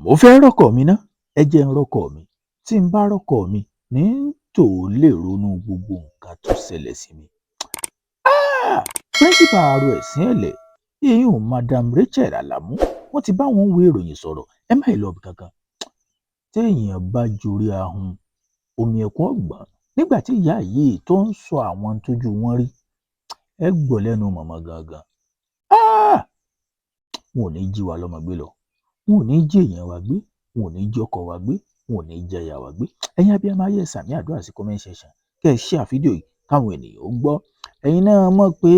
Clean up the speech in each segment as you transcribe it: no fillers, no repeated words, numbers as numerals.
mo fẹ́ rọ́kọ̀ mi ná, ẹ jẹ́ n rọ́kọ̀ mi. Tí n bá rọ́kọ̀ mi, ní tò lè ronú gbogbo nǹkan tó ṣẹlẹ̀ sí mi. Píríncípà aró ẹ̀sìn ẹ̀lẹ̀, ìyún Madam Rachel Alamu, wọ́n ti bá wọn ìwé ìròyìn sọ̀rọ̀, ẹ má lọ ibì kankan. Téèyàn bá jorí ahun, omi ẹ̀kún ọ̀gbọ́n nígbà tí ìyá yìí tó ń sọ àwọn tójú wọn rí, ẹ gbọ́ lẹ́nu màmá gangan. Wọn ò ní jí wa lọ́mọ gbé lọ, wọn ò ní jí èèyàn wa gbé, wọn ò ní jí ọkọ wa gbé, wọn ò ní jẹ ìyá wa gbé. Ẹ̀yin abiyamọ ayé ẹ sàmí àdúrà sí comment section, kẹ́ ẹ share fídíò yìí káwọn ènìyàn ó gbọ́. Ẹ̀yin náà mọ̀ pé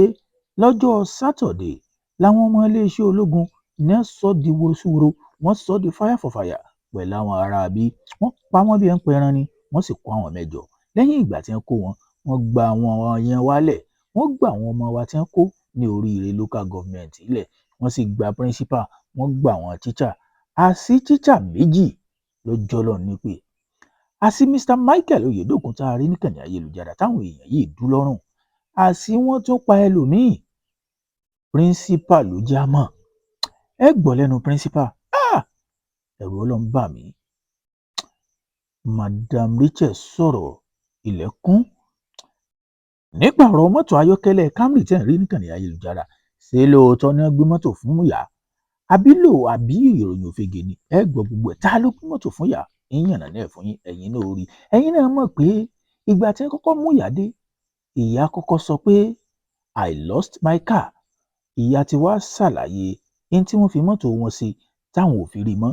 lọ́jọ́ Saturday làwọn ọmọ iléeṣẹ́ ológun ní sọ di wosúworo, wọ́n sọ di fire for fire pẹ̀lú àwọn ará bí wọ́n pa wọ́n bí ẹ ń pẹran ni, wọ́n sì kó àwọn 8. Lẹ́yìn ìgbà tí wọ́n kó wọn, wọ́n gba àwọn yẹn wálẹ̀, wọ́n gba àwọn ọmọ wa tí wọ́n kó ní oríire local government ilẹ̀, wọ́n sì gba principal, wọ́n gba àwọn teacher. Àsí teacher 2 ló jọlọ nípè. Àsí Mr. Michael Oyedokun tá a rí níkànnì ayélujára táwọn èèyàn yìí dú lọ́rùn. Àsí wọ́n tún pa ẹlòmíì. Principal ló já mọ́. Ẹ gbọ́ lẹ́nu principal. Ẹ̀rù Ọlọ́run bà mí. Madam Rachel sọ̀rọ̀ ilẹ̀kùn nípa ọ̀rọ̀ mọ́tò ayọ́kẹ́lẹ́ Camry tẹ́ ń rí níkànnì ayélujára. Ṣé lóòótọ́ ni wọ́n gbé mọ́tò fún ìyá? Àbí ìròyìn òfegè ni? Ẹ gbọ́ gbogbo ẹ̀. Ta ló gbé mọ́tò fún ìyá? Ìyànnà náà fún yín, ẹ̀yin náà rí. Ẹ̀yin náà mọ̀ pé ìgbà tí wọ́n kọ́kọ́ mú ìyá dé, ìyá kọ́kọ́ sọ pé I lost my car. Ìyá ti wá ṣàlàyé ohun tí wọ́n fi mọ́tò wọn ṣe táwọn ò fi rí mọ́.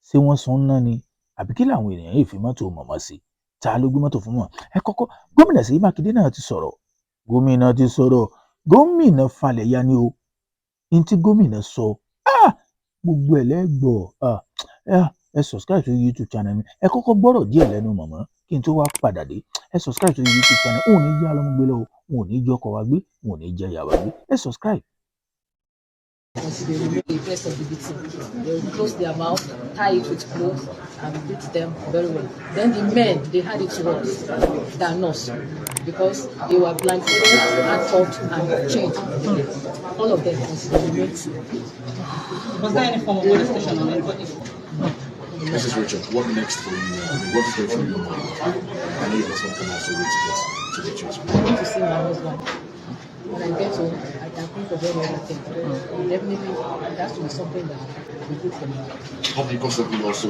Ṣé wọ́n sun ná ni? Àbí kí làwọn ènìyàn yìí fi mọ́tò mọ̀mọ́ sí? Ta ló gbé mọ́tò fún wọn? Ẹ kọ́kọ́, gómìnà Ṣèyí Mákindé náà ti sọ̀rọ̀. Gómìnà falẹ̀ ya ni o. Ohun tí gómìnà sọ, gbogbo ẹ̀ lẹ́gbọ̀. Ẹ subscribe sí YouTube channel mi. Ẹ kọ́kọ́ gbọ́rọ̀ díẹ̀ lẹ́nu màmá kí n tó wá padà dé. Ẹ subscribe sí YouTube channel. Wọn ò ní já lọ́mọ gbé lọ, wọn ò ní jẹ́ ọkọ wa gbé, wọn ò ní jẹ́ ìyá wa gbé. Ẹ subscribe. They remove the rest of the beating. They will close their mouth, tie it with clothes, and beat them very well. Then the men, they had it worse than us because they were blindfolded, handcuffed, and chained. All of them considered rape. Was there any form of molestation on anybody? Mrs. Rachel, what next for you? What's there for you? I know your husband can also wait to get you. I want to see my husband. When I get home, I can think of everything. Definitely, that will be something that will be good for me. How do you constantly also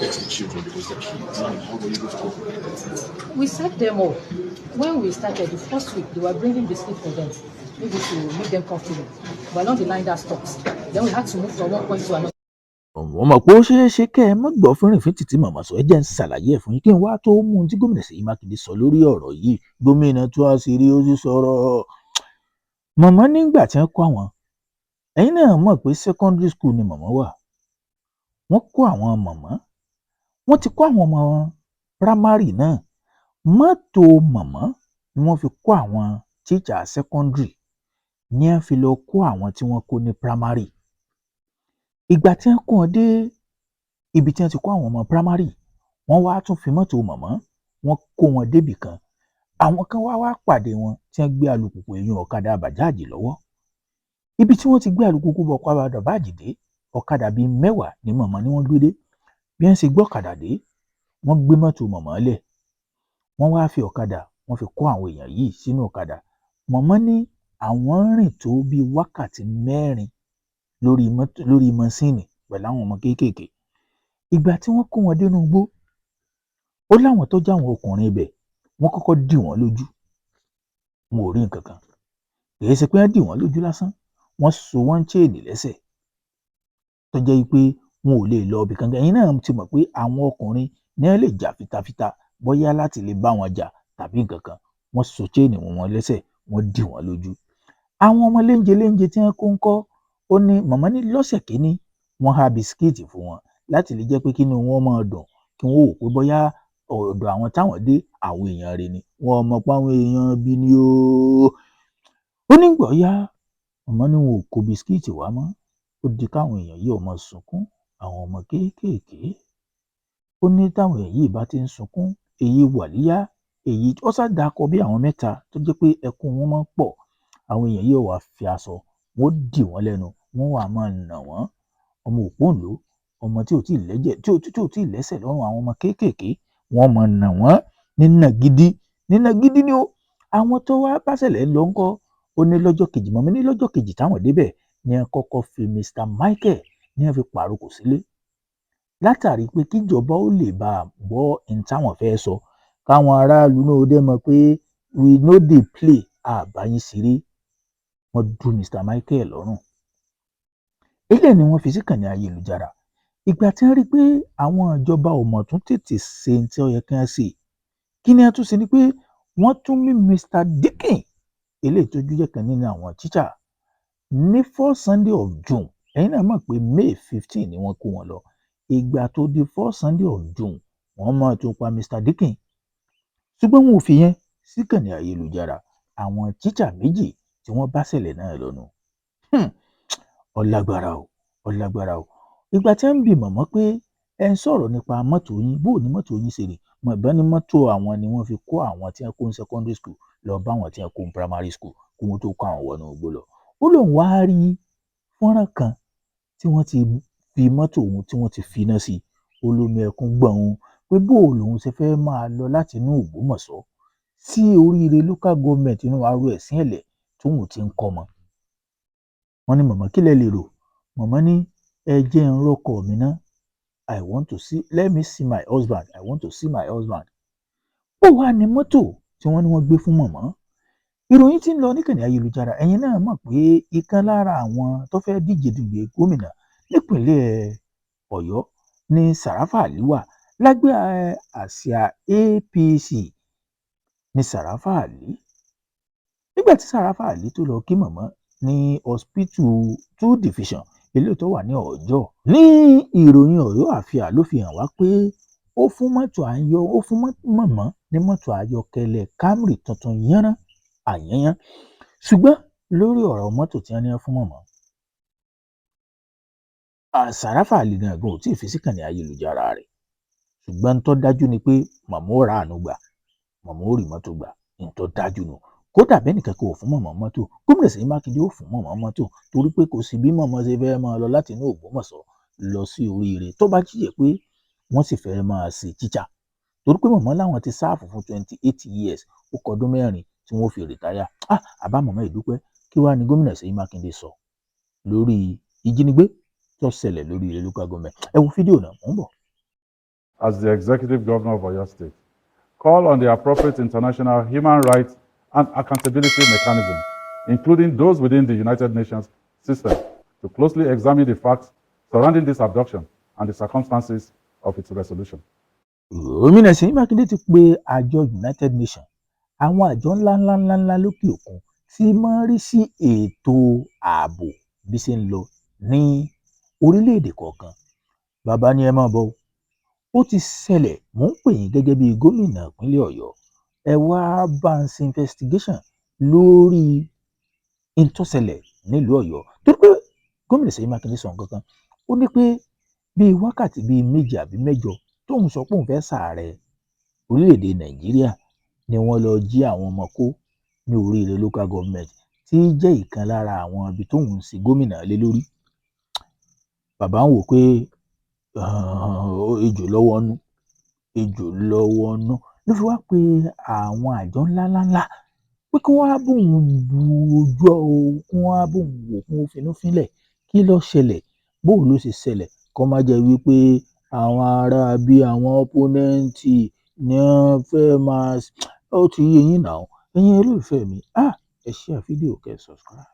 get the children because they're kids? I mean, how do you go to cope with that? We set them up. When we started the first week, they were bringing biscuit for them, maybe to make them comfortable. But along the line, that stopped. Then we had to move from one point to another. Wọ́n mọ̀ pé ó ṣeé ṣe kẹ́ ẹ mọ́ gbọ́ fínrìnfín títí màmá sọ, ẹ jẹ́ ń ṣàlàyé ẹ̀ fún yín kí n wá tó mú ohun tí gómìnà Ṣèyí Mákindé sọ lórí ọ̀rọ̀ yìí. Gómìnà tó àṣírí ó sì sọ̀rọ̀. Màmá nígbà tí wọ́n kó àwọn, ẹ̀yin náà mọ̀ pé secondary school ni màmá wà. Wọ́n kó àwọn màmá, wọ́n ti kó àwọn ọmọ primary náà. Mọ́tò màmá ni wọ́n fi kó àwọn teacher secondary, ní wọ́n fi lọ kó àwọn tí wọ́n kó ní primary. Ìgbà tí wọ́n kó wọn dé ibi tí wọ́n ti kó àwọn ọmọ primary, wọ́n wá tún fi mọ́tò màmá, wọ́n kó wọn débì kan. Àwọn kan wá pàdé wọn tí wọ́n gbé alùpùpù ẹ̀yìn ọ̀kadà bàjáàjì lọ́wọ́. Ibi tí wọ́n ti gbé alùpùpù ọ̀kadà bàjáàjì dé, ọ̀kadà bíi 10 ní màmá ni wọ́n gbé dé. Bí wọ́n ṣe gbé ọ̀kadà dé, wọ́n gbé mọ́tò màmá lẹ̀. Wọ́n wá fi ọ̀kadà, wọ́n fi kó àwọn èèyàn yìí sínú ọ̀kadà. Màmá ní àwọn rìn tó bíi wákàtí 4 lórí mọ́sìnì pẹ̀lú àwọn ọmọ kéékèèké. Ìgbà tí wọ́n kó wọn dénú igbó, ó láwọn tó jáwọn ọkùnrin ibẹ̀, wọ́n kọ́kọ́ dì wọ́n lójú. Wọn ò rí nǹkan kan. Kì í ṣe pé wọ́n dì wọ́n lójú lásán, wọ́n so wọ́n chain lẹ́sẹ̀ tó jẹ́ pé wọn ò lè lọ ibì kankan. Ẹ̀yin náà ti mọ̀ pé àwọn ọkùnrin ní wọ́n lè jà fitafita bóyá láti lè bá wọn jà tàbí nǹkan kan. Wọ́n so chain wọn lẹ́sẹ̀, wọ́n dì wọ́n lójú. Àwọn ọmọ léńjẹ tí wọ́n kó ń kọ́, ó ní màmá ní lọ́sẹ̀ kìíní wọ́n há bisikíìtì fún wọn láti lè jẹ́ pé kí inú wọn máa dùn, kí wọ́n wò pé bóyá ọ̀dọ̀ àwọn táwọn dé àwọn èèyàn rẹ̀ ni. Wọ́n mọ̀ pé àwọn èèyàn bí ni ó. Ó ní gbọ́ yá, màmá ní wọn ò kó bisikíìtì wá mọ́. Ó di káwọn èèyàn yìí ọmọ sunkún, àwọn ọmọ kéékèèké. Ó ní táwọn èèyàn yìí bá ti ń sunkún, èyí wàlíyá, èyí ó ṣàdàkọ bí àwọn 3 tó jẹ́ pé ẹkún wọn máa ń pọ̀. Àwọn èèyàn yìí wá fi aṣọ, wọ́n dì wọ́n lẹ́nu, wọ́n wá máa nà wọ́n. Ọmọ òpóǹló, ọmọ tí ò tí ì lẹ́jẹ̀ tí ò tí ì lẹ́sẹ̀ lọ́rùn àwọn ọmọ kéékèèké wọ́n mọ̀ nà wọ́n nínà gidi ni ó. Àwọn tó wá báṣẹ̀lẹ̀ lọ ńkọ́ ó ní lọ́jọ́ kejì mọ̀mí ní lọ́jọ́ kejì táwọn débẹ̀ ni wọ́n kọ́kọ́ fi Mr. Michael ní wọ́n fi pàrokò sílé látàrí pé kíjọba ó lè bá a gbọ́ ohun táwọn fẹ́ sọ káwọn aráàlú náà ó dẹ̀ mọ̀ pé we no dey play àbáyín ṣeré. Wọ́n du Mr. Michael lọ́rùn. Ilé ni wọ́n fi síkànnì ayélujára. Ìgbà tí wọ́n rí pé àwọn ìjọba ò mọ̀ tún tètè ṣe ohun tí ó yẹ kí wọ́n ṣe, kí ni wọ́n tún ṣe ni pé wọ́n tún mú Mr. Dickin eléyìí tó jẹ́ kan nínú àwọn tíṣà ní 4 Sunday of June. Ẹ̀yin náà mọ̀ pé May 15 ni wọ́n kó wọn lọ. Ìgbà tó di 4 Sunday of June wọ́n mọ̀ tó pa Mr. Dickin. Ṣùgbọ́n wọn ò fi yẹn síkànnì ayélujára àwọn tíṣà méjì tí wọ́n bá ṣẹlẹ̀ náà lọ́nu. Ọlágbára o. Ìgbà tí wọ́n ń bi mọ̀mọ́ pé ẹ ń sọ̀rọ̀ nípa mọ́tò yín, bó ni mọ́tò yín ṣe rè? Mọ̀bá ní mọ́tò àwọn ni wọ́n fi kó àwọn tí wọ́n kó ní secondary school lọ bá àwọn tí wọ́n kó ní primary school kí wọ́n tó kó àwọn wọnú igbó lọ. Ó lóun wá rí fọ́nrán kan tí wọ́n ti fi mọ́tò òun tí wọ́n ti finá sí. Ó lómi ẹkún gbọ̀n òun pé bó lòun ṣe fẹ́ máa lọ láti inú Ògbómọ̀ṣọ́ sí Oríire local government inú aró ẹ̀sìn ẹ̀lẹ̀ tóun ti ń kọ́mọ. Wọ́n ní mọ̀mọ́ kí lẹ lè rò? Mọ̀mọ́ ní ẹ jẹ́ ń rọ́kọ̀ mi ná. Let me see my husband. I want to see my husband. Ó wá ní mọ́tò tí wọ́n ní wọ́n gbé fún mọ̀mọ́. Ìròyìn tí ń lọ níkànnì ayélujára ẹ̀yin náà mọ̀ pé ìkan lára àwọn tó fẹ́ díje dùgbé gómìnà nípìnlẹ̀ Ọ̀yọ́ ní Sàráfà Àlí wà lábẹ́ àsíá APC ní Sàráfà Àlí. Nígbà tí Sàráfà Àlí tó lọ kí mọ̀mọ́ ní hospital 2 division eléyìí tó wà ní Ọ̀jọ́, ní ìròyìn Ọ̀yọ́ Àfíà ló fi hàn wá pé ó fún mọ̀mọ́ ní mọ́tò ayọ́kẹ́lẹ́ Camry tuntun àyànyán. Ṣùgbọ́n lórí ọ̀rọ̀ mọ́tò tí wọ́n ní fún mọ̀mọ́, Sàráfà Àlí gangan ò tí ì fi síkànnì ayélujára rẹ̀. Ṣùgbọ́n tó dájú ni pé mọ̀mọ́ ó ra àánú gbà, mọ̀mọ́ ó rí mọ́tò gbà, ní tó dájú nù. Kódà bẹ́ẹ̀ nìkan kò fún mọ̀mọ́ mọ́tò, gómìnà Ṣèyí Mákindé ó fún mọ̀mọ́ mọ́tò torí pé kò sí bí mọ̀mọ́ ṣe fẹ́ máa lọ láti inú Ògbómọ̀ṣọ́ lọ sí Oríire tó bá jíjẹ pé wọ́n sì fẹ́ máa ṣe tíṣà. Torí pé mọ̀mọ́ láwọn ti sáàfù fún 28 years ó kọdún 4 tí wọ́n fi rìtáyà. Àbá mọ̀mọ́ ìdúpẹ́ kí wàá ní gómìnà Ṣèyí Mákindé sọ lórí ìjínigbé tó ṣẹlẹ̀ lórí ilé local government. Ẹ wo fídíò náà, mò ń bọ̀. As the executive governor of Oyo State, call on the appropriate international human rights and accountability mechanisms, including those within the United Nations system, to closely examine the facts surrounding this abduction and the circumstances of its resolution. Gómìnà Ṣèyí Mákindé ti pe àjọ United Nations, àwọn àjọ ńláńlá lókè òkun tí máa ń rí sí ètò ààbò bí ṣe ń lọ ní orílẹ̀-èdè kọ̀ọ̀kan. Bàbá ní ẹ máa bọ̀ ó ti ṣẹlẹ̀, mò ń pè yín gẹ́gẹ́ bí gómìnà ìpínlẹ̀ Ọ̀yọ́. Ẹ wá bá ń ṣe investigation lórí ohun tó ṣẹlẹ̀ nílùú Ọ̀yọ́. Torí pé gómìnà Ṣèyí Mákindé sọ nǹkan kan, ó ní pé bíi wákàtí bíi 7 àbí 8 tóun sọ pé òun fẹ́ ṣààrẹ orílẹ̀-èdè Nàìjíríà ni wọ́n lọ jí àwọn ọmọ kó ní Oríire local government tí jẹ́ ìkan lára àwọn ibi tóun ń ṣe gómìnà lé lórí. Bàbá ń wò pé ejò lọ́wọ́ nú ló fi wá pé àwọn àjọ ńláńlá pé kí wọ́n á bóun bu ojú kí wọ́n á bóun wò kí wọ́n finú fínlẹ̀ kí ló ṣẹlẹ̀, bóun ló ṣe ṣẹlẹ̀ kó má jẹ́ wípé àwọn ará bí àwọn ọ́pọ́nẹ́ǹtì ni wọ́n fẹ́ máa ó ti yé yín náà. Ẹ̀yin olólùfẹ́ mi, ẹ share fídíò kẹ́ subscribe.